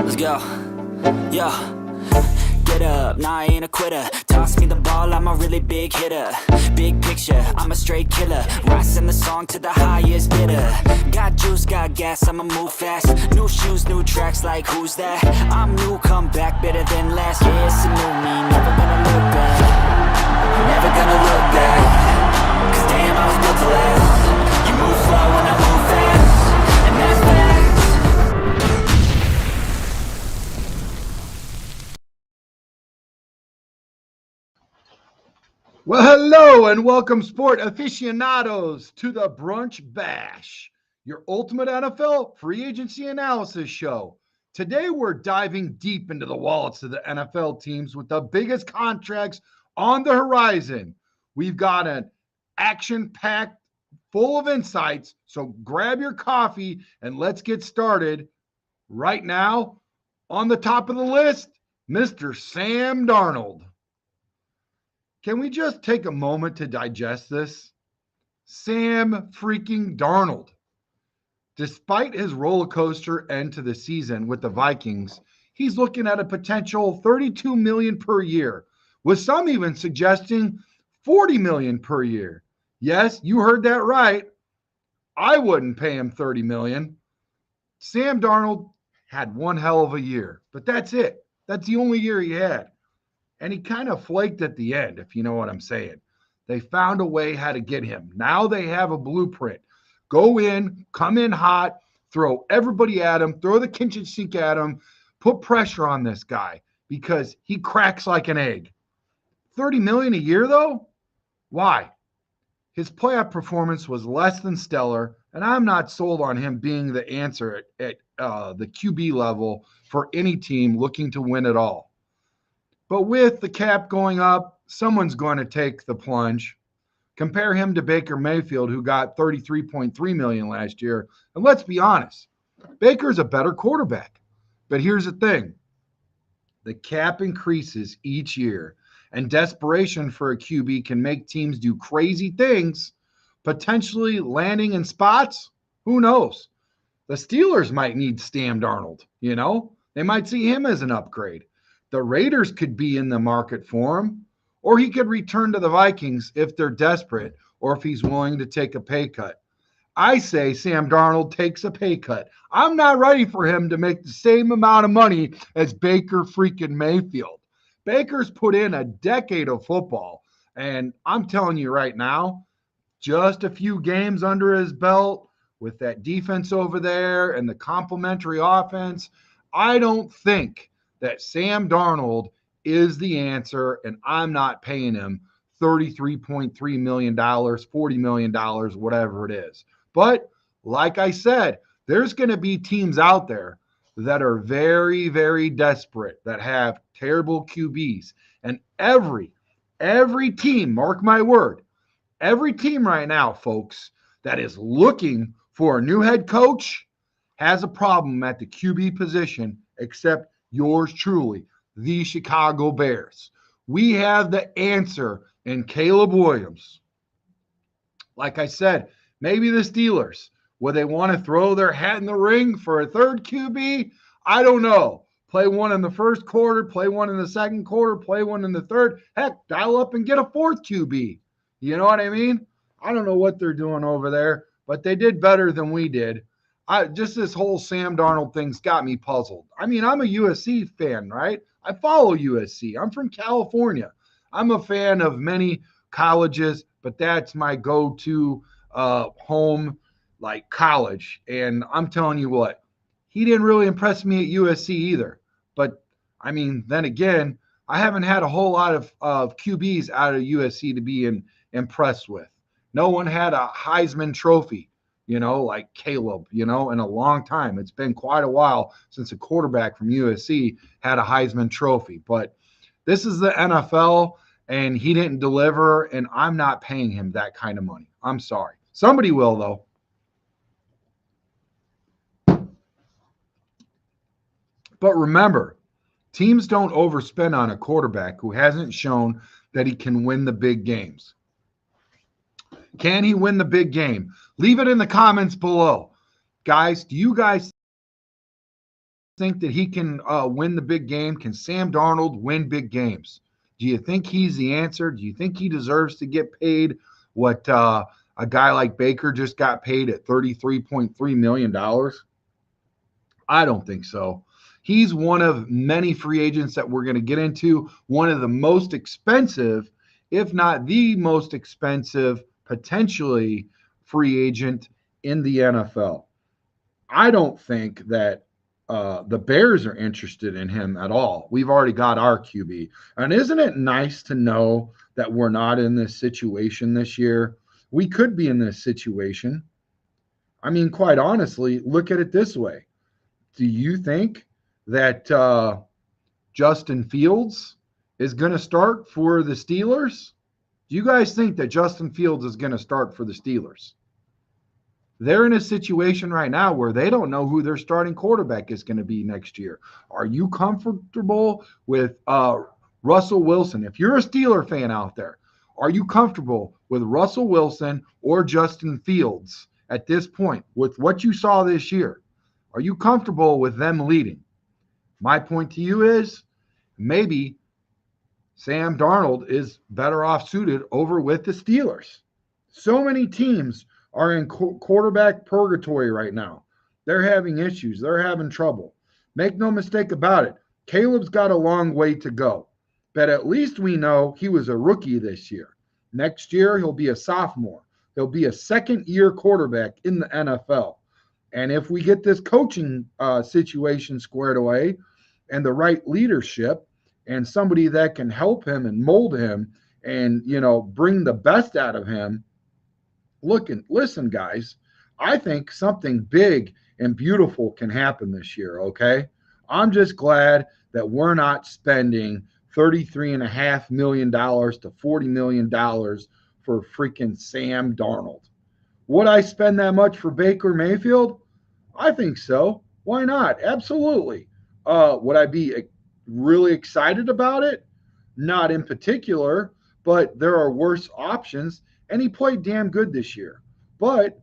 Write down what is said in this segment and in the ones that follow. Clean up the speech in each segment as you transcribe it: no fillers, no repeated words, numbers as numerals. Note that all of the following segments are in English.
Let's go. Yo. Get up, nah, I ain't a quitter. Toss me the ball, I'm a really big hitter. Big picture, I'm a straight killer. Rising the song to the highest bidder. Got juice, got gas, I'ma move fast. New shoes, new tracks, like who's that? I'm new, come back, better than last. Yeah, it's a new me, never gonna look back. Never gonna look back. Cause damn, I was built to last. You move slow and I move fast. And that's facts. Well, hello and welcome, sport aficionados, to the Brunch Bash, your ultimate NFL free agency analysis show. Today, we're diving deep into the wallets of the NFL teams with the biggest contracts on the horizon. We've got an action-packed, full of insights, so grab your coffee and let's get started. Right now, on the top of the list, Mr. Sam Darnold. Can we just take a moment to digest this? Sam freaking Darnold. Despite his roller coaster end to the season with the Vikings, he's looking at a potential $32 million per year, with some even suggesting $40 million per year. Yes, you heard that right. I wouldn't pay him $30 million. Sam Darnold had one hell of a year, but that's it. That's the only year he had. And he kind of flaked at the end, if you know what I'm saying. They found a way how to get him. Now they have a blueprint. Go in, come in hot, throw everybody at him, throw the kitchen sink at him, put pressure on this guy because he cracks like an egg. $30 million a year, though? Why? His playoff performance was less than stellar, and I'm not sold on him being the answer at the QB level for any team looking to win it all. But with the cap going up, someone's going to take the plunge. Compare him to Baker Mayfield, who got $33.3 million last year. And let's be honest, Baker's a better quarterback. But here's the thing. The cap increases each year, and desperation for a QB can make teams do crazy things, potentially landing in spots. Who knows? The Steelers might need Sam Darnold, you know? They might see him as an upgrade. The Raiders could be in the market for him, or he could return to the Vikings if they're desperate or if he's willing to take a pay cut. I say Sam Darnold takes a pay cut. I'm not ready for him to make the same amount of money as Baker freaking Mayfield. Baker's put in a decade of football, and I'm telling you right now, just a few games under his belt with that defense over there and the complementary offense, I don't think that Sam Darnold is the answer, and I'm not paying him $33.3 million, $40 million, whatever it is. But like I said, there's going to be teams out there that are very, very desperate, that have terrible QBs. And every team, mark my word, every team right now, folks, that is looking for a new head coach has a problem at the QB position, except yours truly, the Chicago Bears. We have the answer in Caleb Williams. Like I said, maybe the Steelers, will they want to throw their hat in the ring for a third QB? I don't know. Play one in the first quarter, play one in the second quarter, play one in the third. Heck, dial up and get a fourth QB. You know what I mean? I don't know what they're doing over there, but they did better than we did. Just this whole Sam Darnold thing's got me puzzled. I mean, I'm a USC fan, right? I follow USC. I'm from California. I'm a fan of many colleges, but that's my go-to home, like, college. And I'm telling you what, he didn't really impress me at USC either. But, I mean, then again, I haven't had a whole lot of QBs out of USC to be impressed with. No one had a Heisman Trophy, you know, like Caleb, you know, in a long time. It's been quite a while since a quarterback from USC had a Heisman Trophy. But this is the NFL, and he didn't deliver, and I'm not paying him that kind of money. I'm sorry. Somebody will, though. But remember, teams don't overspend on a quarterback who hasn't shown that he can win the big games. Can he win the big game? Leave it in the comments below. Guys, do you guys think that he can win the big game? Can Sam Darnold win big games? Do you think he's the answer? Do you think he deserves to get paid what a guy like Baker just got paid at $33.3 million? I don't think so. He's one of many free agents that we're going to get into, one of the most expensive, if not the most expensive, potentially free agent in the NFL. I don't think that the Bears are interested in him at all. We've already got our QB. And isn't it nice to know that we're not in this situation this year? We could be in this situation. I mean, quite honestly, look at it this way. Do you think that Justin Fields is going to start for the Steelers? Do you guys think that Justin Fields is going to start for the Steelers? They're in a situation right now where they don't know who their starting quarterback is going to be next year. Are you comfortable with Russell Wilson? If you're a Steeler fan out there, are you comfortable with Russell Wilson or Justin Fields at this point with what you saw this year? Are you comfortable with them leading? My point to you is maybe Sam Darnold is better off suited over with the Steelers. So many teams are in quarterback purgatory right now. They're having issues. They're having trouble. Make no mistake about it. Caleb's got a long way to go. But at least we know he was a rookie this year. Next year, he'll be a sophomore. He'll be a second-year quarterback in the NFL. And if we get this coaching situation squared away and the right leadership and somebody that can help him and mold him and, bring the best out of him, listen, guys, I think something big and beautiful can happen this year, okay? I'm just glad that we're not spending $33.5 million to $40 million for freaking Sam Darnold. Would I spend that much for Baker Mayfield? I think so. Why not? Absolutely. Would I be really excited about it? Not in particular, but there are worse options. And he played damn good this year. But,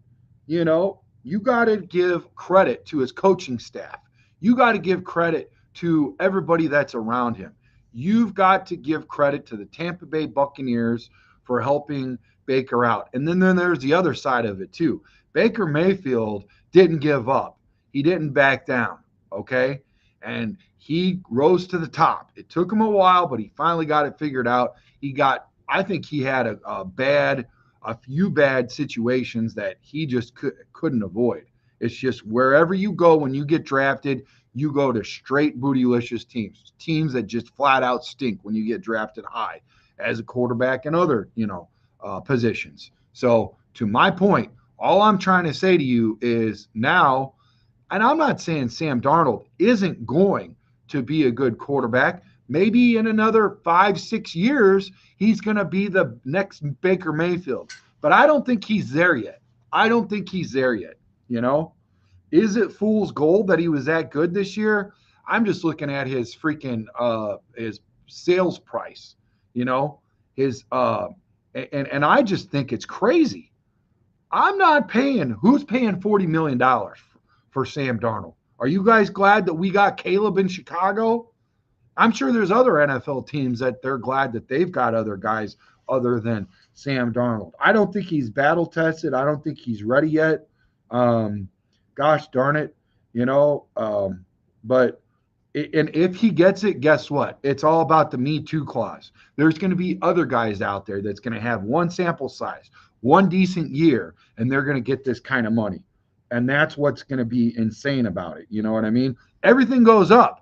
you got to give credit to his coaching staff. You got to give credit to everybody that's around him. You've got to give credit to the Tampa Bay Buccaneers for helping Baker out. And then there's the other side of it too. Baker Mayfield didn't give up. He didn't back down, okay? And he rose to the top. It took him a while, but he finally got it figured out. I think he had a few bad situations that he just couldn't avoid. It's just wherever you go when you get drafted, you go to straight bootylicious teams that just flat out stink when you get drafted high as a quarterback and other, positions. So to my point, all I'm trying to say to you is now, and I'm not saying Sam Darnold isn't going to be a good quarterback. Maybe in another 5-6 years, he's going to be the next Baker Mayfield. But I don't think he's there yet. Is it fool's gold that he was that good this year? I'm just looking at his freaking his sales price, his and I just think it's crazy. Who's paying $40 million for Sam Darnold? Are you guys glad that we got Caleb in Chicago? I'm sure there's other NFL teams that they're glad that they've got other guys other than Sam Darnold. I don't think he's battle tested. I don't think he's ready yet. Gosh darn it, but if he gets it, guess what? It's all about the Me Too clause. There's going to be other guys out there that's going to have one sample size, one decent year, and they're going to get this kind of money. And that's what's going to be insane about it. You know what I mean? Everything goes up.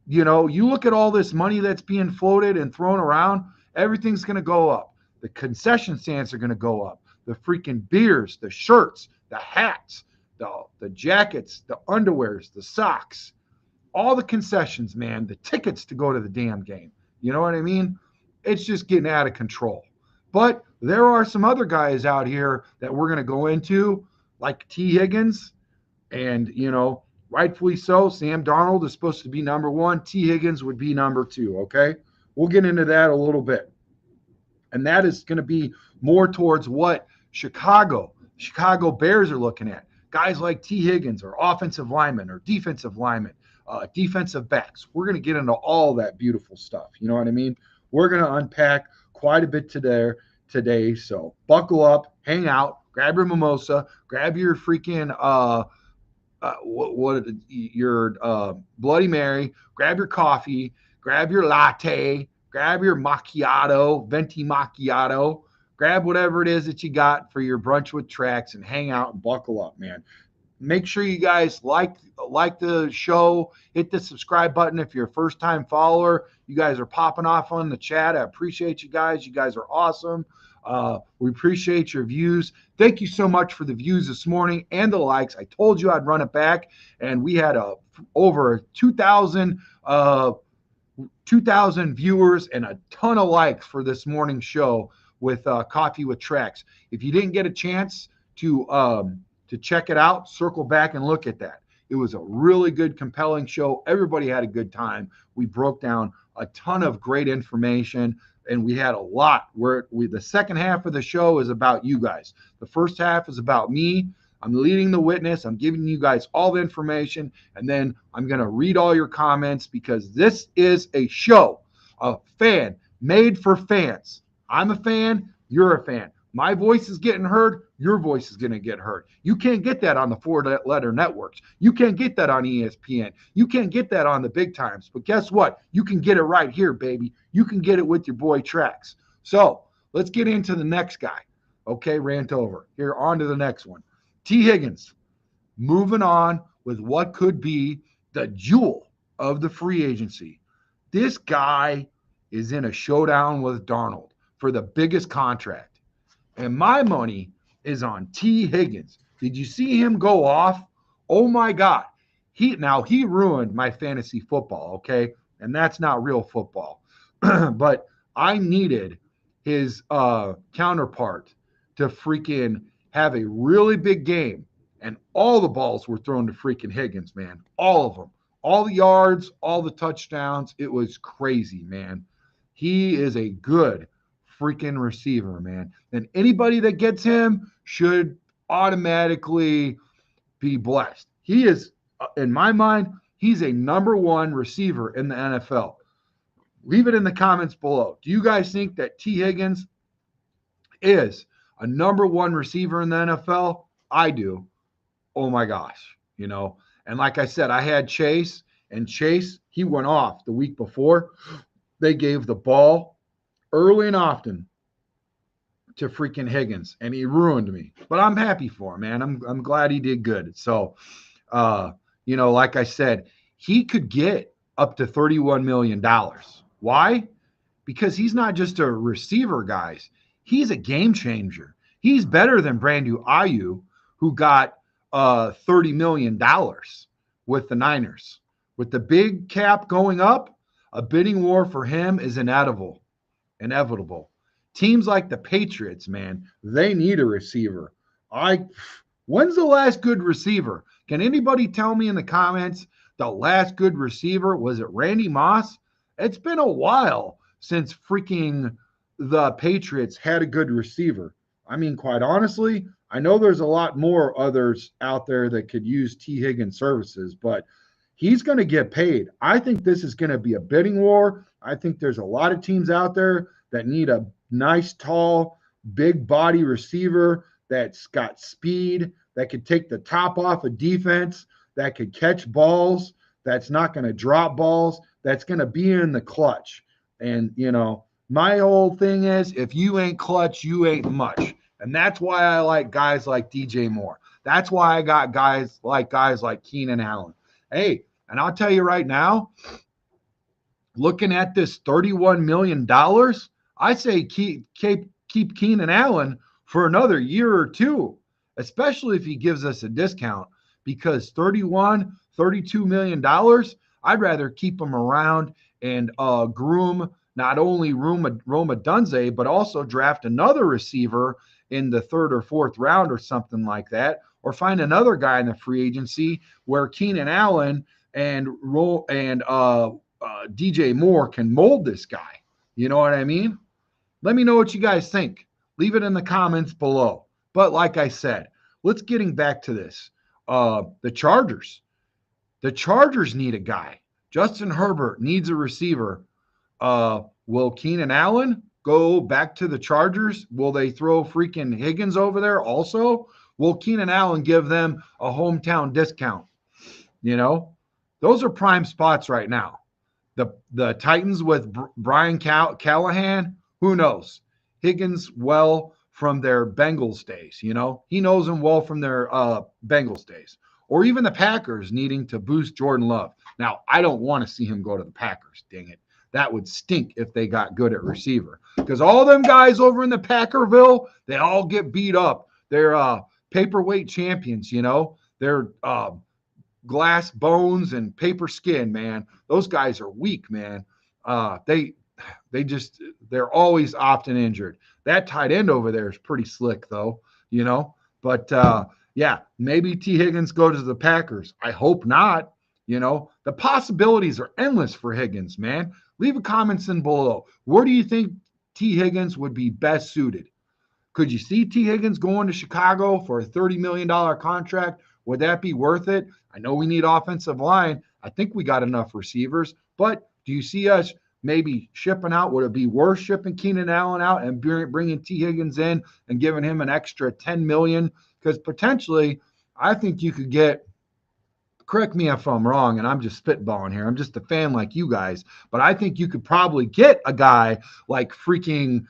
You look at all this money that's being floated and thrown around, everything's going to go up. The concession stands are going to go up. The freaking beers, the shirts, the hats, the jackets, the underwears, the socks, all the concessions, man, the tickets to go to the damn game. You know what I mean? It's just getting out of control. But there are some other guys out here that we're going to go into, like T. Higgins, and, rightfully so. Sam Darnold is supposed to be number one. T. Higgins would be number two, okay? We'll get into that a little bit. And that is going to be more towards what Chicago Bears are looking at. Guys like T. Higgins or offensive linemen or defensive linemen, defensive backs. We're going to get into all that beautiful stuff. You know what I mean? We're going to unpack quite a bit today. So buckle up, hang out, grab your mimosa, grab your freaking your Bloody Mary, grab your coffee, grab your latte, grab your macchiato, venti macchiato, grab whatever it is that you got for your brunch with tracks and hang out and buckle up, man. Make sure you guys like the show. Hit the subscribe button if you're a first-time follower. You guys are popping off on the chat. I appreciate you guys. You guys are awesome. We appreciate your views. Thank you so much for the views this morning and the likes. I told you I'd run it back, and we had over 2,000 viewers and a ton of likes for this morning's show with Coffee with Tracks. If you didn't get a chance to check it out, circle back and look at that. It was a really good, compelling show. Everybody had a good time. We broke down a ton of great information, and we had a lot. The second half of the show is about you guys. The first half is about me. I'm leading the witness. I'm giving you guys all the information, and then I'm going to read all your comments because this is a show, a fan made for fans. I'm a fan. You're a fan. My voice is getting heard. Your voice is going to get heard. You can't get that on the four-letter networks. You can't get that on ESPN. You can't get that on the big times. But guess what? You can get it right here, baby. You can get it with your boy Tracks. So let's get into the next guy. Okay, rant over. Here, on to the next one. T. Higgins, moving on with what could be the jewel of the free agency. This guy is in a showdown with Darnold for the biggest contract. And my money is on T. Higgins. Did you see him go off? Oh, my God. He ruined my fantasy football, okay? And that's not real football. But I needed his counterpart to freaking have a really big game. And all the balls were thrown to freaking Higgins, man. All of them. All the yards, all the touchdowns. It was crazy, man. He is a good freaking receiver, man. And anybody that gets him should automatically be blessed. He is, in my mind, he's a number one receiver in the NFL. Leave it in the comments below. Do you guys think that T. Higgins is a number one receiver in the NFL? I do. Oh my gosh, And like I said, I had Chase, and Chase, he went off the week before. They gave the ball early and often to freaking Higgins, and he ruined me. But I'm happy for him, man. I'm glad he did good. So, like I said, he could get up to $31 million. Why? Because he's not just a receiver, guys. He's a game changer. He's better than Brandon Ayuk, who got $30 million with the Niners. With the big cap going up, a bidding war for him is inevitable. Teams like the Patriots, man, they need a receiver. When's the last good receiver? Can anybody tell me in the comments the last good receiver? Was it Randy Moss? It's been a while since freaking the Patriots had a good receiver. I mean, quite honestly, I know there's a lot more others out there that could use T. Higgins services, but he's going to get paid. I think this is going to be a bidding war. I think there's a lot of teams out there that need a nice, tall, big body receiver that's got speed, that could take the top off of defense, that could catch balls, that's not going to drop balls, that's going to be in the clutch. And, my whole thing is, if you ain't clutch, you ain't much. And that's why I like guys like DJ Moore. That's why I got guys like Keenan Allen. Hey, and I'll tell you right now, looking at this $31 million, I say keep Keenan Allen for another year or two, especially if he gives us a discount, because $32 million, I'd rather keep him around and groom not only Roma Dunze, but also draft another receiver in the third or fourth round or something like that, or find another guy in the free agency where Keenan Allen and DJ Moore can mold this guy. You know what I mean? Let me know what you guys think. Leave it in the comments below. But like I said, let's getting back to this. The Chargers. The Chargers need a guy. Justin Herbert needs a receiver. Will Keenan Allen go back to the Chargers? Will they throw freaking Higgins over there also? Will Keenan Allen give them a hometown discount? You know, those are prime spots right now. The Titans with Brian Callahan, who knows? Higgins well from their Bengals days, you know? He knows them well from their Bengals days. Or even the Packers needing to boost Jordan Love. Now, I don't want to see him go to the Packers, dang it. That would stink if they got good at receiver. Because all them guys over in the Packerville, they all get beat up. They're paperweight champions, you know? They're glass bones and paper skin, man. Those guys are weak, man. They're always often injured. That tight end over there is pretty slick, though, you know. But yeah, maybe T. Higgins goes to the Packers. I hope not. You know, the possibilities are endless for Higgins, man. Leave a comments in below. Where do you think T. Higgins would be best suited? Could you see T. Higgins going to Chicago for a $30 million contract? Would that be worth it? I know we need offensive line. I think we got enough receivers. But do you see us maybe shipping out? Would it be worth shipping Keenan Allen out and bringing T. Higgins in and giving him an extra $10 million? Because potentially, I think you could get, correct me if I'm wrong, and I'm just spitballing here. I'm just a fan like you guys. But I think you could probably get a guy like freaking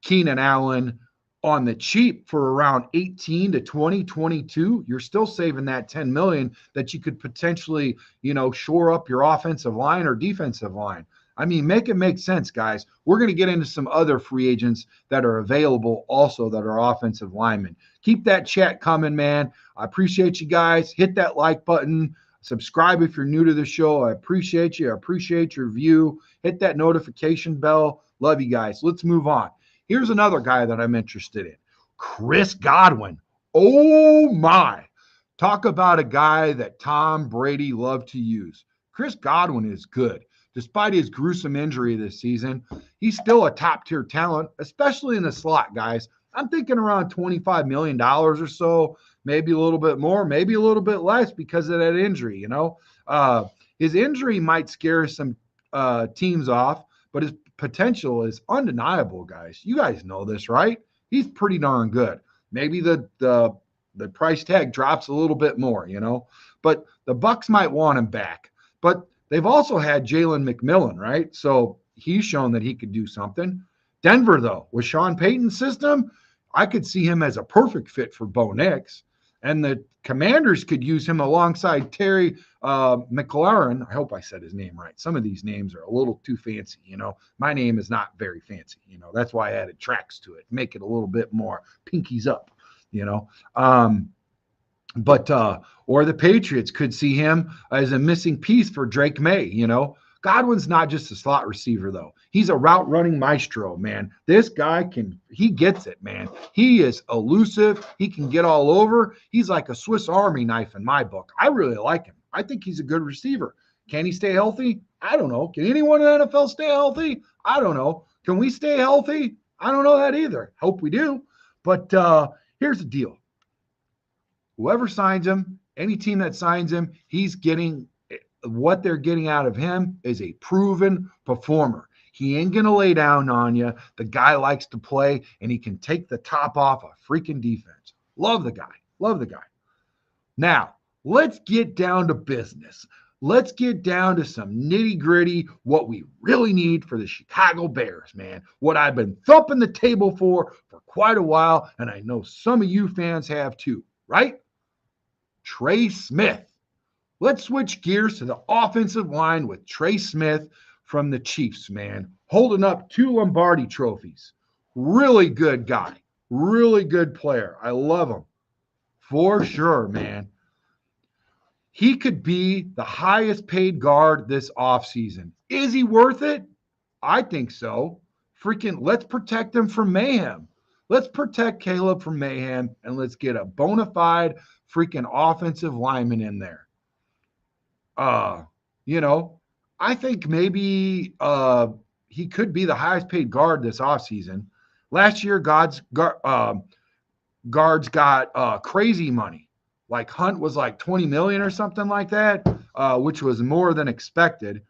Keenan Allen on the cheap for around 18 to 20, 22. You're still saving that 10 million that you could potentially, you know, shore up your offensive line or defensive line. I mean, make it make sense, guys. We're going to get into some other free agents that are available also that are offensive linemen. Keep that chat coming, man. I appreciate you guys. Hit that like button. Subscribe if you're new to the show. I appreciate you. I appreciate your view. Hit that notification bell. Love you guys. Let's move on. Here's another guy that I'm interested in. Chris Godwin. Oh, my. Talk about a guy that Tom Brady loved to use. Chris Godwin is good. Despite his gruesome injury this season, he's still a top-tier talent, especially in the slot, guys. I'm thinking around $25 million or so, maybe a little bit more, maybe a little bit less because of that injury, you know. His injury might scare some teams off, but his potential is undeniable, guys. You guys know this, right? He's pretty darn good. Maybe the price tag drops a little bit more, you know, but the Bucs might want him back. But they've also had Jalen McMillan, right? So he's shown that he could do something. Denver, though, with Sean Payton's system, I could see him as a perfect fit for Bo Nix. And the Commanders could use him alongside Terry McLaurin. I hope I said his name right. Some of these names are a little too fancy, you know. My name is not very fancy, you know. That's why I added tracks to it, make it a little bit more pinkies up, you know. Or the Patriots could see him as a missing piece for Drake May, you know. Godwin's not just a slot receiver, though. He's a route running maestro, man. This guy he gets it, man. He is elusive. He can get all over. He's like a Swiss Army knife in my book. I really like him. I think he's a good receiver. Can he stay healthy? I don't know. Can anyone in the NFL stay healthy? I don't know. Can we stay healthy? I don't know that either. Hope we do. But here's the deal. Whoever signs him, any team that signs him, he's getting what they're getting out of him is a proven performer. He ain't going to lay down on you. The guy likes to play, and he can take the top off a freaking defense. Love the guy. Love the guy. Now, let's get down to business. Let's get down to some nitty-gritty, what we really need for the Chicago Bears, man. What I've been thumping the table for quite a while, and I know some of you fans have too, right? Trey Smith. Let's switch gears to the offensive line with Trey Smith from the Chiefs, man. Holding up 2 Lombardi trophies. Really good guy. Really good player. I love him. For sure, man. He could be the highest paid guard this offseason. Is he worth it? I think so. Freaking let's protect him from mayhem. Let's protect Caleb from mayhem, and let's get a bona fide freaking offensive lineman in there. You know, I think maybe he could be the highest paid guard this offseason. Last year, guards got crazy money. Like Hunt was like 20 million or something like that, which was more than expected.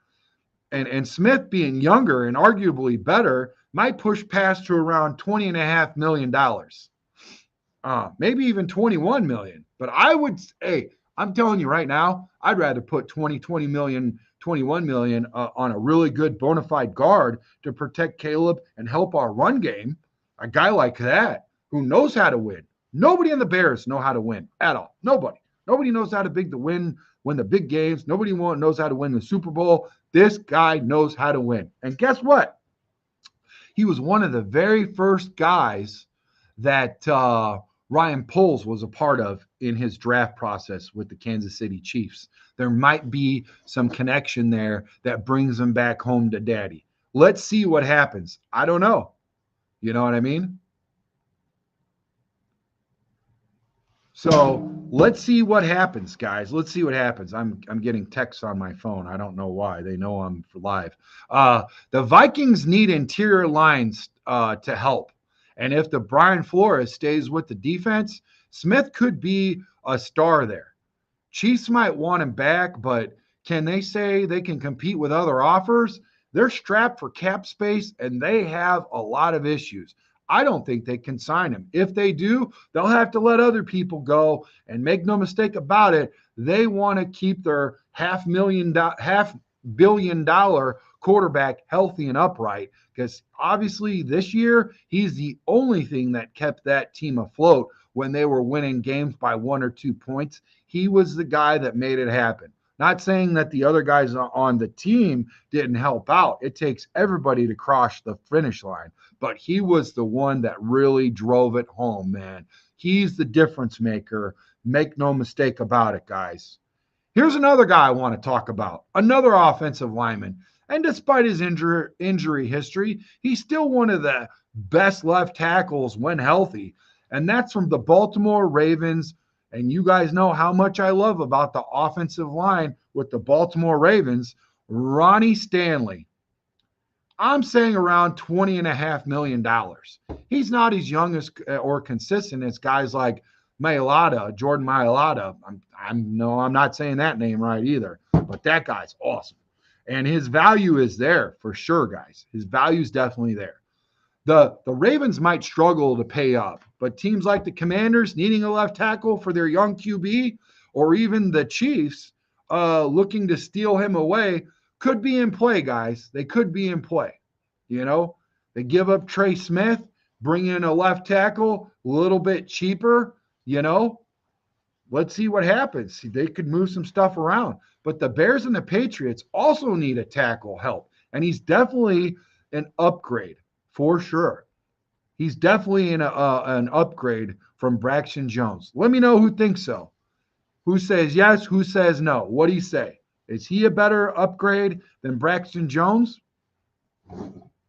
And Smith being younger and arguably better might push past to around $20.5 million. Maybe even 21 million. But I'm telling you right now, I'd rather put 20 million, 21 million on a really good bona fide guard to protect Caleb and help our run game. A guy like that who knows how to win. Nobody in the Bears know how to win at all. Nobody. Nobody knows how to win the big games. Nobody knows how to win the Super Bowl. This guy knows how to win. And guess what? He was one of the very first guys that Ryan Poles was a part of in his draft process with the Kansas City Chiefs. There might be some connection there that brings him back home to daddy. Let's see what happens. I don't know. You know what I mean? So let's see what happens, guys. Let's see what happens. I'm getting texts on my phone. I don't know why. They know I'm live. The Vikings need interior lines to help. And if the Brian Flores stays with the defense, Smith could be a star there. Chiefs might want him back, but can they say they can compete with other offers? They're strapped for cap space, and they have a lot of issues. I don't think they can sign him. If they do, they'll have to let other people go. And make no mistake about it, they want to keep their $500 million quarterback healthy and upright, because obviously this year he's the only thing that kept that team afloat when they were winning games by 1 or 2 points. He was the guy that made it happen. Not saying that the other guys on the team didn't help out. It takes everybody to cross the finish line. But he was the one that really drove it home, man. He's the difference maker. Make no mistake about it, guys. Here's another guy I want to talk about, another offensive lineman. And despite his injury history, he's still one of the best left tackles when healthy. And that's from the Baltimore Ravens. And you guys know how much I love about the offensive line with the Baltimore Ravens, Ronnie Stanley. I'm saying around $20.5 million. He's not as young as or consistent as guys like Jordan Mailata. I'm not saying that name right either, but that guy's awesome. And his value is there for sure, guys. His value is definitely there. The Ravens might struggle to pay up, but teams like the Commanders needing a left tackle for their young QB, or even the Chiefs looking to steal him away, could be in play, guys. They could be in play. You know, they give up Trey Smith, bring in a left tackle, a little bit cheaper, you know. Let's see what happens. They could move some stuff around. But the Bears and the Patriots also need a tackle help, and he's definitely an upgrade for sure. He's definitely an upgrade from Braxton Jones. Let me know who thinks so. Who says yes? Who says no? What do you say? Is he a better upgrade than Braxton Jones?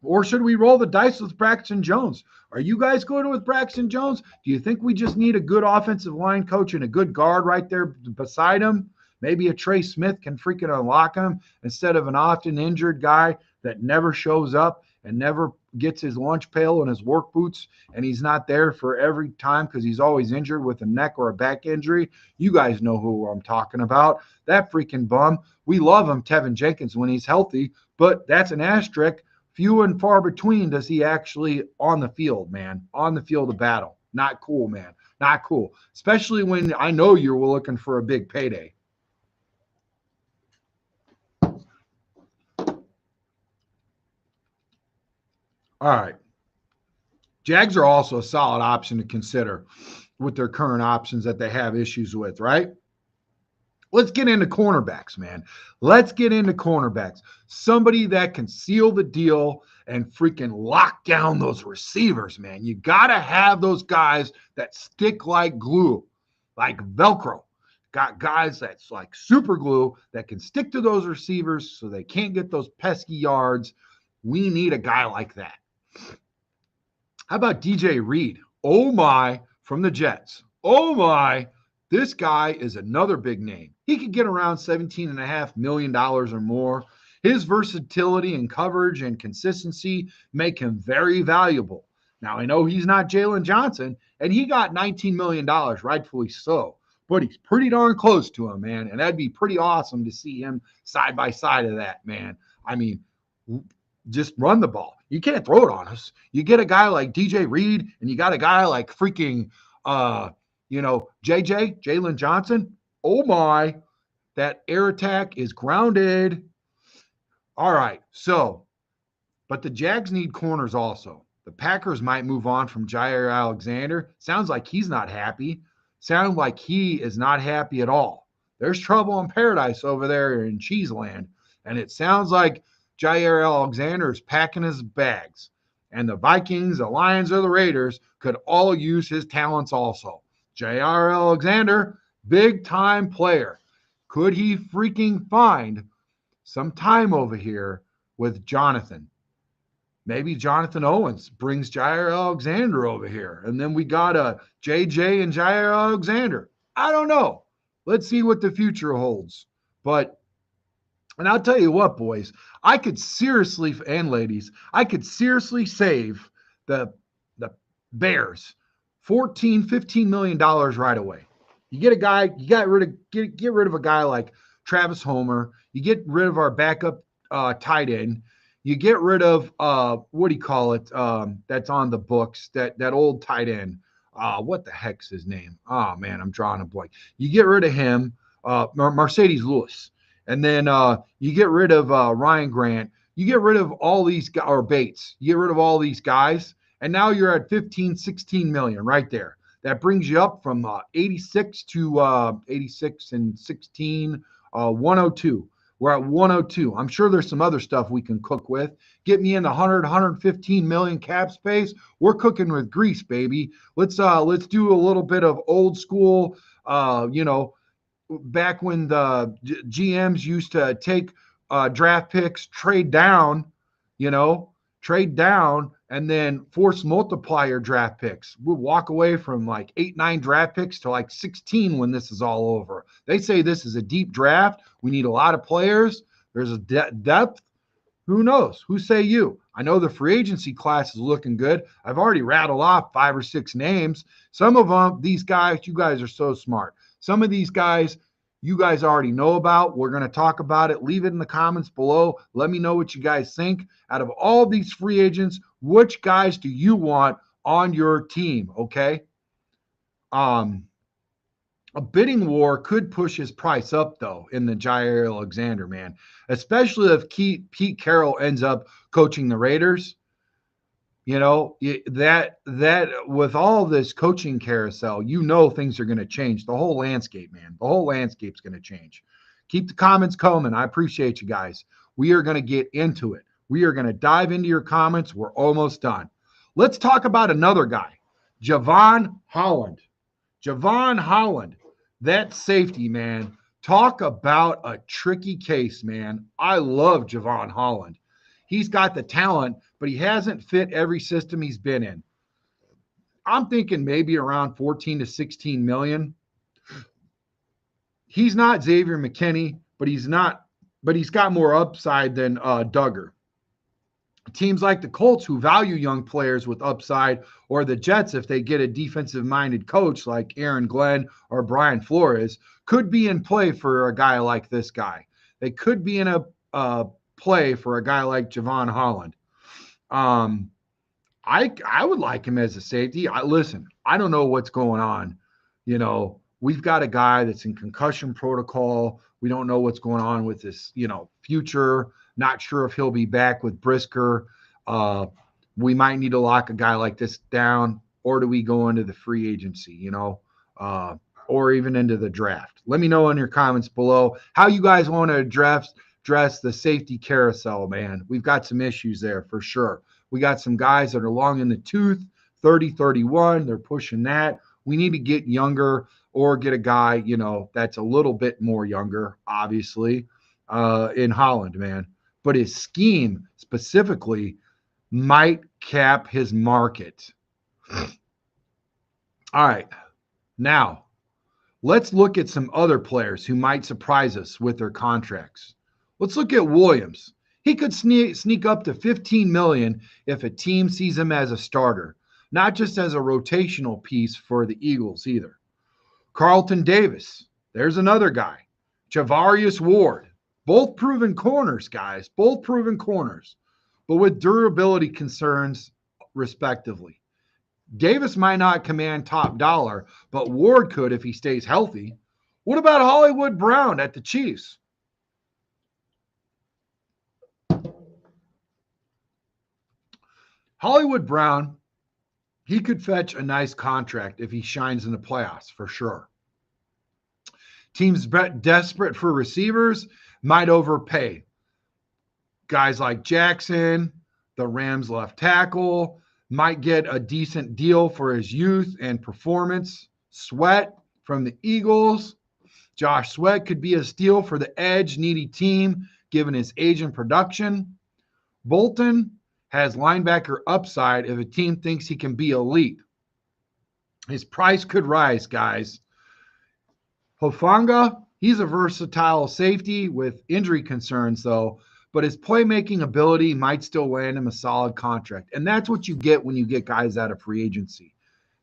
Or should we roll the dice with Braxton Jones? Are you guys going with Braxton Jones? Do you think we just need a good offensive line coach and a good guard right there beside him? Maybe a Trey Smith can freaking unlock him instead of an often injured guy that never shows up and never gets his lunch pail and his work boots, and he's not there for every time because he's always injured with a neck or a back injury. You guys know who I'm talking about. That freaking bum. We love him, Tevin Jenkins, when he's healthy, but that's an asterisk. Few and far between does he actually on the field, man, on the field of battle. Not cool, man. Not cool. Especially when I know you're looking for a big payday. All right. Jags are also a solid option to consider with their current options that they have issues with, right? Let's get into cornerbacks, man. Let's get into cornerbacks. Somebody that can seal the deal and freaking lock down those receivers, man. You got to have those guys that stick like glue, like Velcro. Got guys that's like super glue that can stick to those receivers so they can't get those pesky yards. We need a guy like that. How about DJ Reed? Oh my, from the Jets. Oh my, this guy is another big name. He could get around $17.5 million or more. His versatility and coverage and consistency make him very valuable. Now, I know he's not Jalen Johnson, and he got $19 million, rightfully so. but he's pretty darn close to him, man. And that'd be pretty awesome to see him side by side of that, man. I mean, just run the ball. You can't throw it on us. You get a guy like DJ Reed, and you got a guy like freaking, Jalen Johnson. Oh my, that air attack is grounded. All right, but the Jags need corners also. The Packers might move on from Jair Alexander. Sounds like he's not happy. Sounds like he is not happy at all. There's trouble in paradise over there in Cheeseland. And it sounds like Jair Alexander is packing his bags. And the Vikings, the Lions, or the Raiders could all use his talents also. Jair Alexander, big-time player. Could he freaking find some time over here with Jonathan? Maybe Jonathan Owens brings Jair Alexander over here. And then we got a JJ and Jair Alexander. I don't know. Let's see what the future holds. And I'll tell you what, boys, I could seriously, and ladies, I could seriously save the Bears $14-15 million right away. You get a guy, you get rid of a guy like Travis Homer. You get rid of our backup tight end. You get rid of that's on the books, that old tight end. What the heck's his name? Oh man, I'm drawing a blank. You get rid of him, Mercedes Lewis, and then you get rid of Ryan Grant. You get rid of all these guys, or Bates. You get rid of all these guys, and now you're at 15-16 million right there. That brings you up from 86 to 86 and 16, 102. We're at 102. I'm sure there's some other stuff we can cook with. Get me in the 115 million cap space. We're cooking with grease, baby. Let's do a little bit of old school, back when the GMs used to take draft picks, trade down, and then force multiplier draft picks. We'll walk away from like 8-9 draft picks to like 16 when this is all over. They say this is a deep draft. We need a lot of players. There's a depth. Who knows? Who say you? I know the free agency class is looking good. I've already rattled off 5 or 6 names. Some of them, these guys, you guys are so smart. Some of these guys, you guys already know about. We're going to talk about it. Leave it in the comments below. Let me know what you guys think. Out of all these free agents, which guys do you want on your team? Okay. A bidding war could push his price up, though, in the Jair Alexander, man, especially if Pete Carroll ends up coaching the Raiders. That with all this coaching carousel, things are going to change. The whole landscape, man. The whole landscape's going to change. Keep the comments coming. I appreciate you guys. We are going to get into it. We are going to dive into your comments. We're almost done. Let's talk about another guy, Jevon Holland. Jevon Holland, that safety, man. Talk about a tricky case, man. I love Jevon Holland. He's got the talent, but he hasn't fit every system he's been in. I'm thinking maybe around 14 to 16 million. He's not Xavier McKinney, but he's got more upside than Duggar. Teams like the Colts, who value young players with upside, or the Jets, if they get a defensive-minded coach like Aaron Glenn or Brian Flores, could be in play for a guy like this guy. They could be in a play for a guy like Jevon Holland. I would like him as a safety. Listen, I don't know what's going on. We've got a guy that's in concussion protocol. We don't know what's going on with this, future. Not sure if he'll be back with Brisker. We might need to lock a guy like this down, or do we go into the free agency, or even into the draft? Let me know in your comments below how you guys want to address the safety carousel, man. We've got some issues there for sure. We got some guys that are long in the tooth, 30, 31. They're pushing that. We need to get younger, or get a guy, that's a little bit more younger, obviously, in Holland, man. But his scheme specifically might cap his market. All right. Now, let's look at some other players who might surprise us with their contracts. Let's look at Williams. He could sneak up to 15 million if a team sees him as a starter, not just as a rotational piece for the Eagles either. Carlton Davis, there's another guy. Javarius Ward, both proven corners, guys, both proven corners, but with durability concerns, respectively. Davis might not command top dollar, but Ward could if he stays healthy. What about Hollywood Brown at the Chiefs? Hollywood Brown, he could fetch a nice contract if he shines in the playoffs, for sure. Teams desperate for receivers might overpay. Guys like Jackson, the Rams left tackle, might get a decent deal for his youth and performance. Sweat from the Eagles. Josh Sweat could be a steal for the edge needy team given his age and production. Bolton has linebacker upside if a team thinks he can be elite. His price could rise, guys. Hufanga, he's a versatile safety with injury concerns, though, but his playmaking ability might still land him a solid contract. And that's what you get when you get guys out of free agency.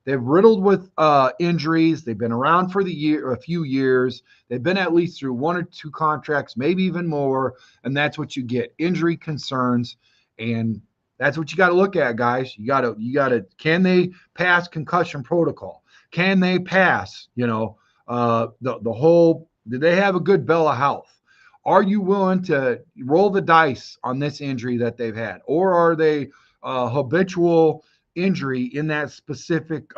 They're riddled with injuries. They've been around for a few years. They've been at least through one or two contracts, maybe even more. And that's what you get, injury concerns. And that's what you got to look at, guys. You got to, can they pass concussion protocol? Can they pass, the whole, do they have a good bill of health? Are you willing to roll the dice on this injury that they've had? Or are they habitual injury in that specific,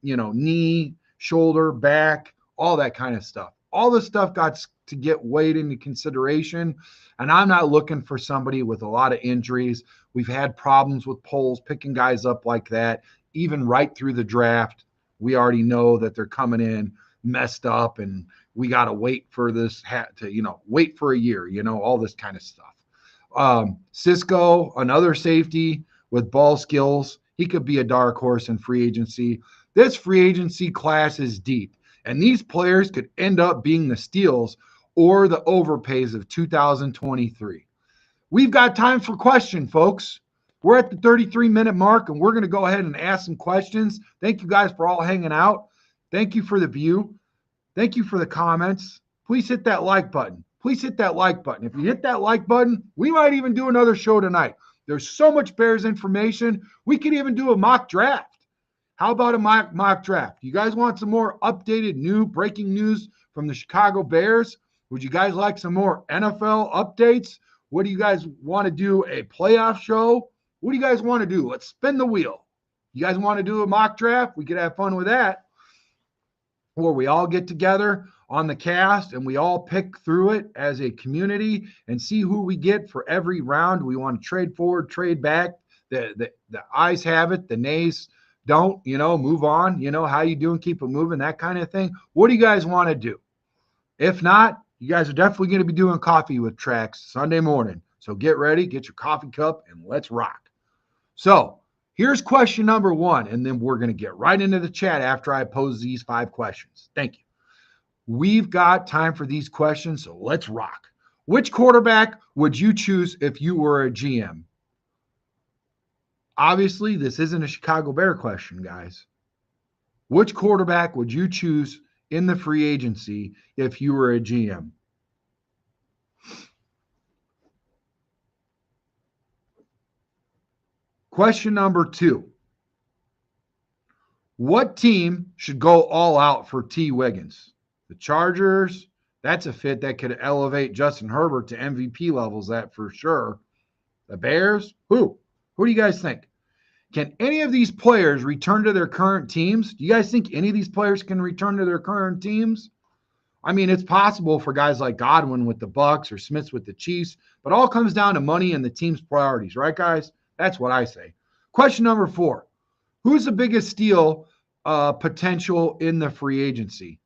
knee, shoulder, back, all that kind of stuff? All this stuff got to get weighed into consideration. And I'm not looking for somebody with a lot of injuries. We've had problems with polls picking guys up like that, even right through the draft. We already know that they're coming in messed up and we got to wait for this wait for a year, all this kind of stuff. Cisco, another safety with ball skills. He could be a dark horse in free agency. This free agency class is deep, and these players could end up being the steals or the overpays of 2023. We've got time for questions, folks. We're at the 33-minute mark, and we're going to go ahead and ask some questions. Thank you guys for all hanging out. Thank you for the view. Thank you for the comments. Please hit that like button. Please hit that like button. If you hit that like button, we might even do another show tonight. There's so much Bears information. We could even do a mock draft. How about a mock draft? You guys want some more updated new breaking news from the Chicago Bears? Would you guys like some more NFL updates? What do you guys want to do? A playoff show? What do you guys want to do? Let's spin the wheel. You guys want to do a mock draft? We could have fun with that. Where we all get together on the cast and we all pick through it as a community and see who we get for every round. We want to trade forward, trade back. The ayes have it, the nays don't, move on. How you doing? Keep it moving, that kind of thing. What do you guys want to do? If not, you guys are definitely going to be doing coffee with Tracks Sunday morning. So get ready, get your coffee cup, and let's rock. So here's question number one, and then we're going to get right into the chat after I pose these 5 questions. Thank you. We've got time for these questions, so let's rock. Which quarterback would you choose if you were a GM? Obviously, this isn't a Chicago Bear question, guys. Which quarterback would you choose in the free agency if you were a GM? Question number 2. What team should go all out for T. Wiggins? The Chargers, that's a fit that could elevate Justin Herbert to MVP levels, that for sure. The Bears, who? Who do you guys think? Can any of these players return to their current teams? Do you guys think any of these players can return to their current teams? I mean, it's possible for guys like Godwin with the Bucks or Smith with the Chiefs, but all comes down to money and the team's priorities, right, guys? That's what I say. Question number 4. Who's the biggest steal potential in the free agency?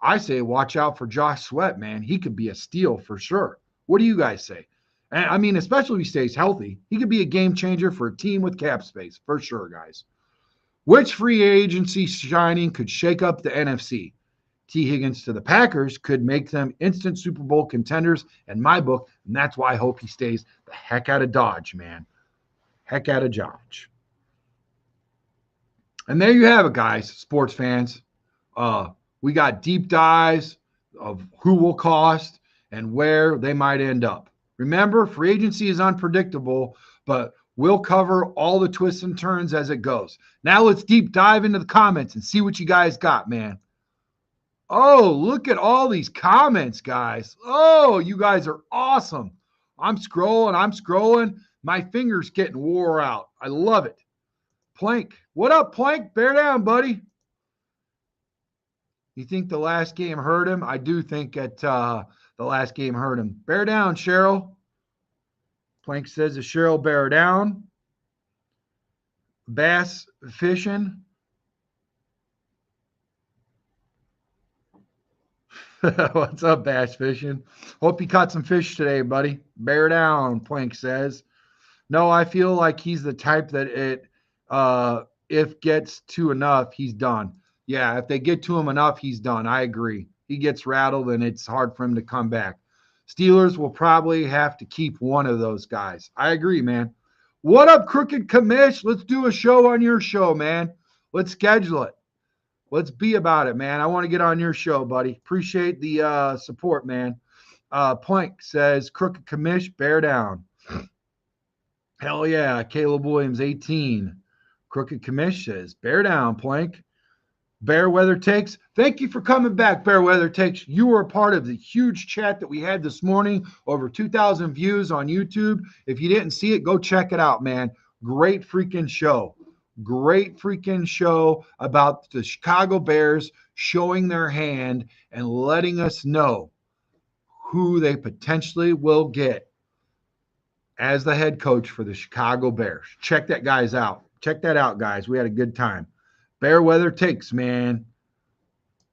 I say watch out for Josh Sweat, man. He could be a steal for sure. What do you guys say? And I mean, especially if he stays healthy, he could be a game changer for a team with cap space, for sure, guys. Which free agency signing could shake up the NFC? T. Higgins to the Packers could make them instant Super Bowl contenders in my book, and that's why I hope he stays the heck out of Dodge, man. Heck out of Dodge. And there you have it, guys, sports fans. We got deep dives of who will cost and where they might end up. Remember, free agency is unpredictable, but we'll cover all the twists and turns as it goes. Now let's deep dive into the comments and see what you guys got, man. Oh, look at all these comments, guys. Oh, you guys are awesome. I'm scrolling. My finger's getting wore out. I love it. Plank. What up, Plank? Bear down, buddy. You think the last game hurt him? I do think that the last game hurt him. Bear down, Cheryl. Plank says to Cheryl, bear down. Bass fishing. What's up, bass fishing? Hope you caught some fish today, buddy. Bear down, Plank says. No, I feel like he's the type that if gets to enough, he's done. Yeah, if they get to him enough, he's done. I agree. He gets rattled, and it's hard for him to come back. Steelers will probably have to keep one of those guys. I agree, man. What up, Crooked Commish? Let's do a show on your show, man. Let's schedule it. Let's be about it, man. I want to get on your show, buddy. Appreciate the support, man. Plank says, Crooked Commish, bear down. Hell yeah. Caleb Williams, 18. Crooked Commish says, bear down, Plank. Bear Weather Takes. Thank you for coming back, Bear Weather Takes. You were a part of the huge chat that we had this morning. Over 2,000 views on YouTube. If you didn't see it, go check it out, man. Great freaking show. Great freaking show about the Chicago Bears showing their hand and letting us know who they potentially will get as the head coach for the Chicago Bears. Check that guys out. Check that out, guys. We had a good time. Bear Weather Takes, man.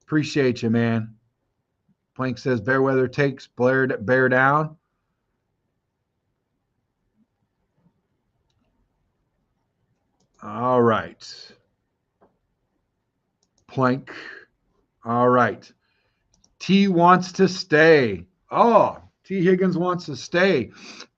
Appreciate you, man. Plank says Bear Weather Takes, bear down. All right. Plank. All right. T wants to stay. Oh, T Higgins wants to stay.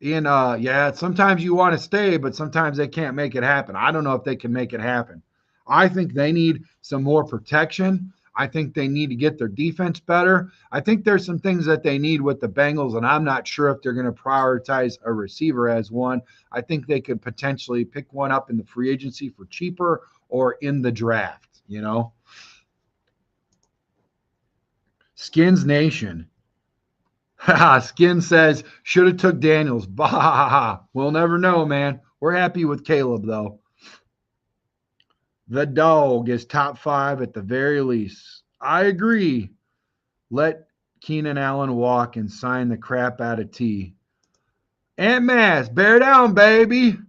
And yeah, sometimes you want to stay, but sometimes they can't make it happen. I don't know if they can make it happen. I think they need some more protection. I think they need to get their defense better. I think there's some things that they need with the Bengals, and I'm not sure if they're going to prioritize a receiver as one. I think they could potentially pick one up in the free agency for cheaper or in the draft, you know. Skins Nation. Skin says, should have took Daniels. Bah. We'll never know, man. We're happy with Caleb, though. The dog is top 5 at the very least. I agree. Let Keenan Allen walk and sign the crap out of T. Aunt Mass, bear down, baby.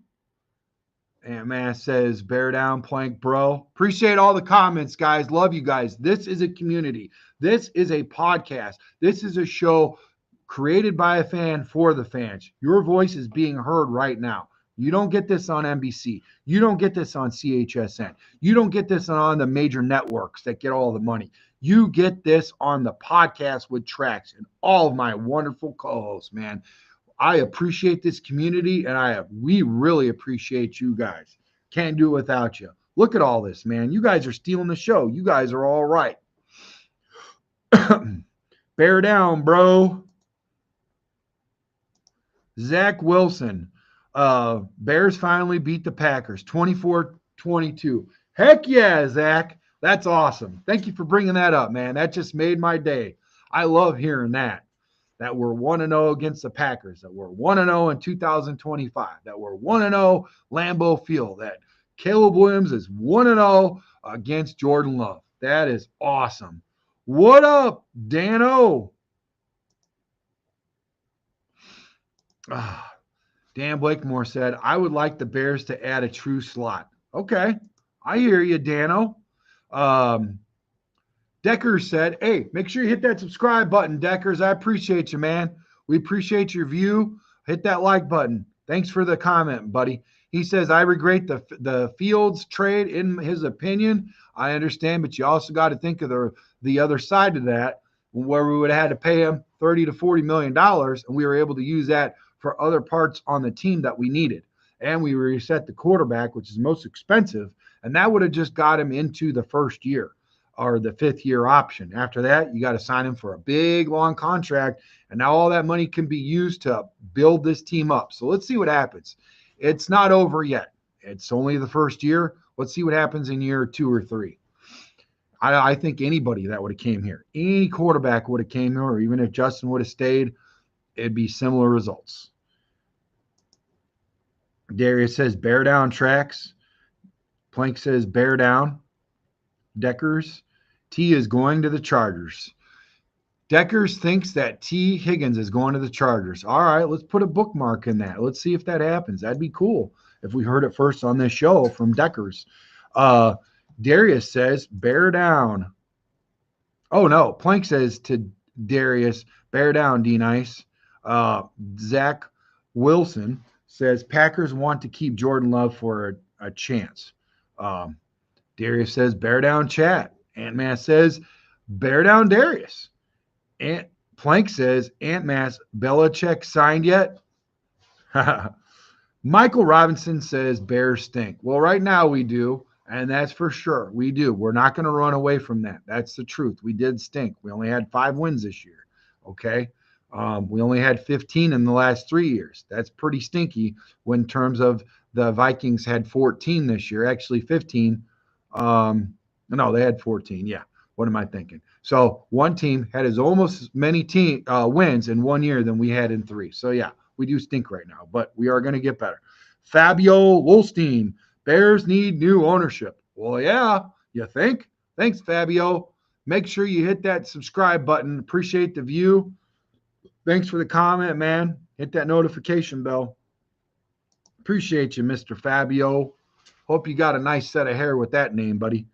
Aunt Mass says, bear down, Plank, bro. Appreciate all the comments, guys. Love you guys. This is a community. This is a podcast. This is a show created by a fan for the fans. Your voice is being heard right now. You don't get this on NBC. You don't get this on CHSN. You don't get this on the major networks that get all the money. You get this on the podcast with Trax and all of my wonderful co-hosts, man. I appreciate this community, and we really appreciate you guys. Can't do it without you. Look at all this, man. You guys are stealing the show. You guys are all right. Bear down, bro. Zach Wilson. Bears finally beat the Packers 24-22. Heck yeah, Zach. That's awesome. Thank you for bringing that up, man. That just made my day. I love hearing that we're 1-0 against the Packers, that we're 1-0 in 2025, that we're 1-0 Lambeau Field, that Caleb Williams is 1-0 against Jordan Love. That is awesome. What up, Dan-O? Dan Blakemore said, I would like the Bears to add a true slot. Okay. I hear you, Dano. Deckers said, hey, make sure you hit that subscribe button, Deckers. I appreciate you, man. We appreciate your view. Hit that like button. Thanks for the comment, buddy. He says, I regret the Fields trade in his opinion. I understand, but you also got to think of the other side of that, where we would have had to pay him $30 to $40 million, and we were able to use that for other parts on the team that we needed. And we reset the quarterback, which is most expensive, and that would have just got him into the first year. or the 5th-year option. After that, you got to sign him for a big, long contract, and now all that money can be used to build this team up. So let's see what happens. It's not over yet. It's only the first year. Let's see what happens in year 2 or 3. I think anybody that would have came here, any quarterback would have came here, or even if Justin would have stayed, it'd be similar results. Darius says, bear down tracks. Plank says, bear down. Deckers, T is going to the Chargers. Deckers thinks that T. Higgins is going to the Chargers. All right, let's put a bookmark in that. Let's see if that happens. That'd be cool if we heard it first on this show from Deckers. Darius says, bear down. Oh, no. Plank says to Darius, bear down, D-Nice. Zach Wilson says, Packers want to keep Jordan Love for a chance. Darius says, bear down, chat. Ant-Mass says, bear down, Darius. Plank says, Ant-Mass, Belichick signed yet? Michael Robinson says, Bears stink. Well, right now we do, and that's for sure. We do. We're not going to run away from that. That's the truth. We did stink. We only had 5 wins this year, okay? We only had 15 in the last 3 years. That's pretty stinky when in terms of the Vikings had 14 this year, actually 15. No, they had 14. Yeah. What am I thinking? So one team had as almost as many wins in 1 year than we had in 3. So yeah, we do stink right now, but we are going to get better. Fabio Wolstein, Bears need new ownership. Well, yeah, you think? Thanks, Fabio. Make sure you hit that subscribe button. Appreciate the view. Thanks for the comment, man. Hit that notification bell. Appreciate you, Mr. Fabio. Hope you got a nice set of hair with that name, buddy.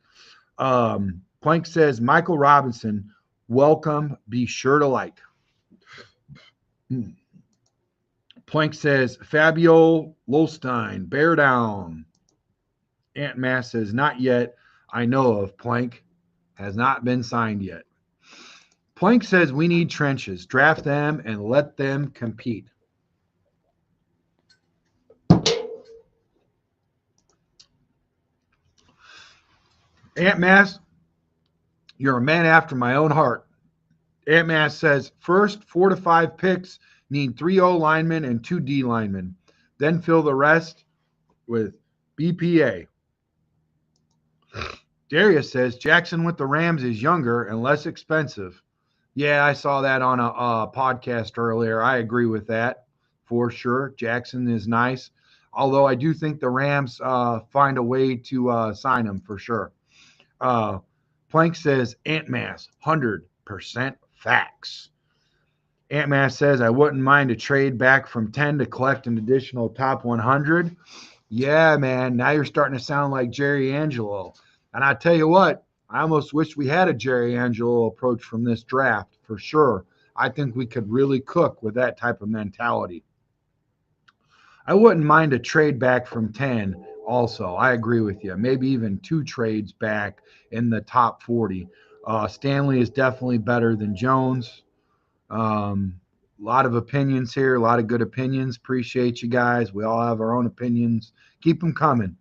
Plank says, Michael Robinson, welcome. Be sure to like. Plank says, Fabio Lolstein, bear down. Ant Mass says, not yet. I know of. Plank has not been signed yet. Plank says, we need trenches. Draft them and let them compete. Ant Mass, you're a man after my own heart. Ant Mass says, first 4 to 5 picks, need 3 O linemen and 2 D linemen. Then fill the rest with BPA. Darius says, Jackson with the Rams is younger and less expensive. Yeah, I saw that on a podcast earlier. I agree with that for sure. Jackson is nice. Although I do think the Rams find a way to sign him for sure. Plank says, Ant-Mass, 100% facts. Ant-Mass says, I wouldn't mind a trade back from 10 to collect an additional top 100. Yeah, man, now you're starting to sound like Jerry Angelo. And I tell you what, I almost wish we had a Jerry Angelo approach from this draft for sure. I think we could really cook with that type of mentality. I wouldn't mind a trade back from 10 also. I agree with you. Maybe even 2 trades back in the top 40. Stanley is definitely better than Jones. A lot of opinions here, a lot of good opinions. Appreciate you guys. We all have our own opinions. Keep them coming.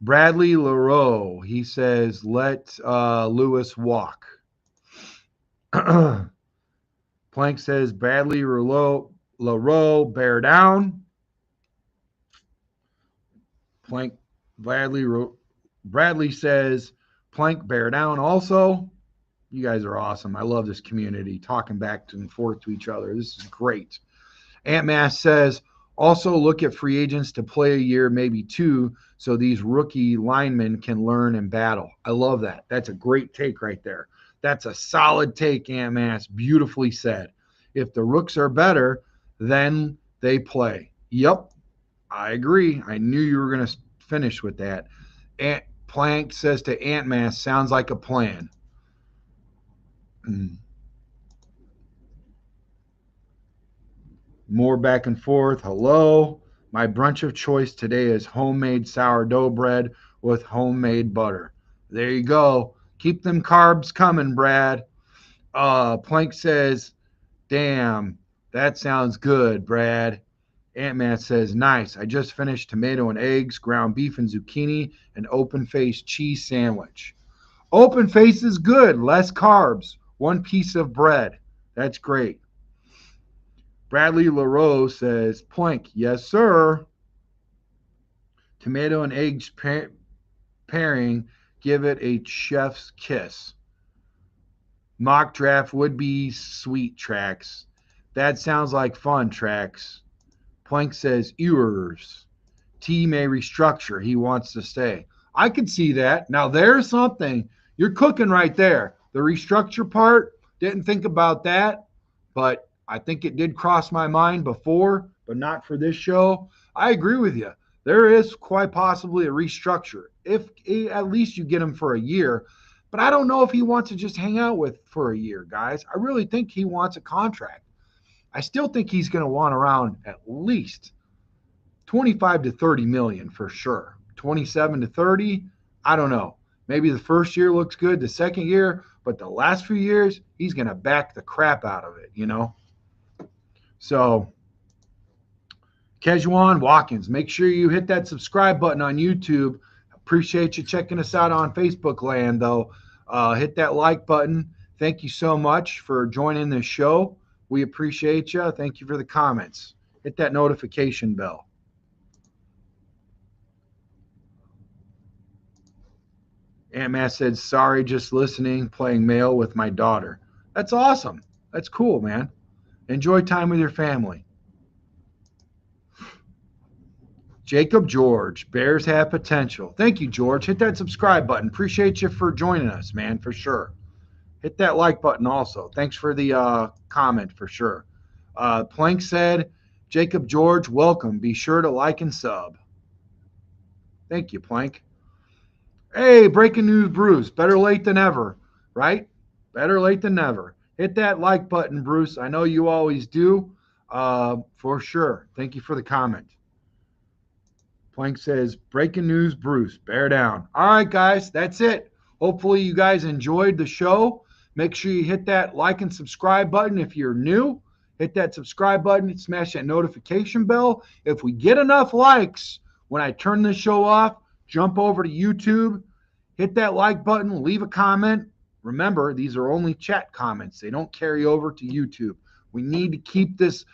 Bradley LaRoe, he says, let Lewis walk. Plank says, Bradley LaRoe, bear down. Bradley says, Plank, bear down also. You guys are awesome. I love this community, talking back and forth to each other. This is great. Ant Mass says, also look at free agents to play a year, maybe 2, so these rookie linemen can learn and battle. I love that. That's a great take right there. That's a solid take, Ant Mass. Beautifully said. If the rooks are better, then they play. Yep, I agree. I knew you were going to finish with that. Plank says to Ant Mass, sounds like a plan. More back and forth. Hello. My brunch of choice today is homemade sourdough bread with homemade butter. There you go. Keep them carbs coming, Brad. Plank says, damn, that sounds good, Brad. Ant-Man says, nice. I just finished tomato and eggs, ground beef and zucchini, and open-faced cheese sandwich. Open face is good. Less carbs. One piece of bread. That's great. Bradley LaRose says, Plank, yes, sir. Tomato and eggs pairing, give it a chef's kiss. Mock draft would be sweet, Tracks. That sounds like fun, Tracks. Plank says, Ewers. T may restructure. He wants to stay. I could see that. Now, there's something. You're cooking right there. The restructure part, didn't think about that, but I think it did cross my mind before, but not for this show. I agree with you. There is quite possibly a restructure. If at least you get him for a year, but I don't know if he wants to just hang out with for a year, guys. I really think he wants a contract. I still think he's going to want around at least 25 to 30 million for sure. 27 to 30, I don't know. Maybe the first year looks good, the second year, but the last few years, he's going to back the crap out of it, you know? So, Kejuan Watkins, make sure you hit that subscribe button on YouTube. Appreciate you checking us out on Facebook land, though. Hit that like button. Thank you so much for joining this show. We appreciate you. Thank you for the comments. Hit that notification bell. Aunt Matt said, sorry, just listening, playing mail with my daughter. That's awesome. That's cool, man. Enjoy time with your family. Jacob George, Bears have potential. Thank you, George. Hit that subscribe button. Appreciate you for joining us, man, for sure. Hit that like button also. Thanks for the comment, for sure. Plank said, Jacob George, welcome. Be sure to like and sub. Thank you, Plank. Hey, breaking news, Bruce. Better late than ever, right? Better late than never. Hit that like button, Bruce. I know you always do, for sure. Thank you for the comment. Plank says, breaking news, Bruce. Bear down. All right, guys, that's it. Hopefully you guys enjoyed the show. Make sure you hit that like and subscribe button if you're new. Hit that subscribe button. Smash that notification bell. If we get enough likes, when I turn this show off, jump over to YouTube, hit that like button, leave a comment. Remember, these are only chat comments. They don't carry over to YouTube. We need to keep this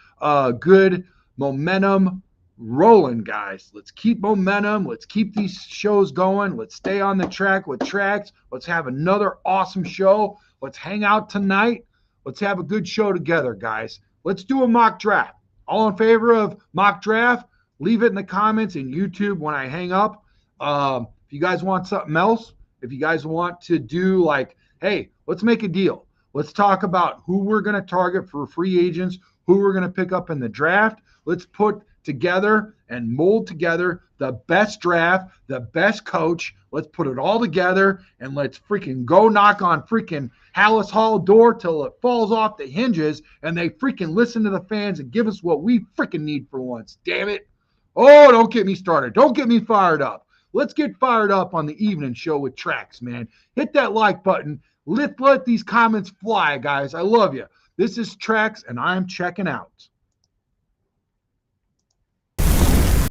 good momentum rolling, guys. Let's keep momentum. Let's keep these shows going. Let's stay on the track with Tracks. Let's have another awesome show. Let's hang out tonight. Let's have a good show together, guys. Let's do a mock draft. All in favor of mock draft? Leave it in the comments in YouTube when I hang up. If you guys want something else, if you guys want to do like, hey, let's make a deal. Let's talk about who we're going to target for free agents, who we're going to pick up in the draft. Let's put together and mold together the best draft, the best coach. Let's put it all together and let's freaking go knock on freaking Hallis Hall door till it falls off the hinges and they freaking listen to the fans and give us what we freaking need for once. Damn it. Oh, don't get me started. Don't get me fired up. Let's get fired up on the evening show with Tracks, man. Hit that like button. Let these comments fly, guys. I love you. This is Tracks, and I'm checking out.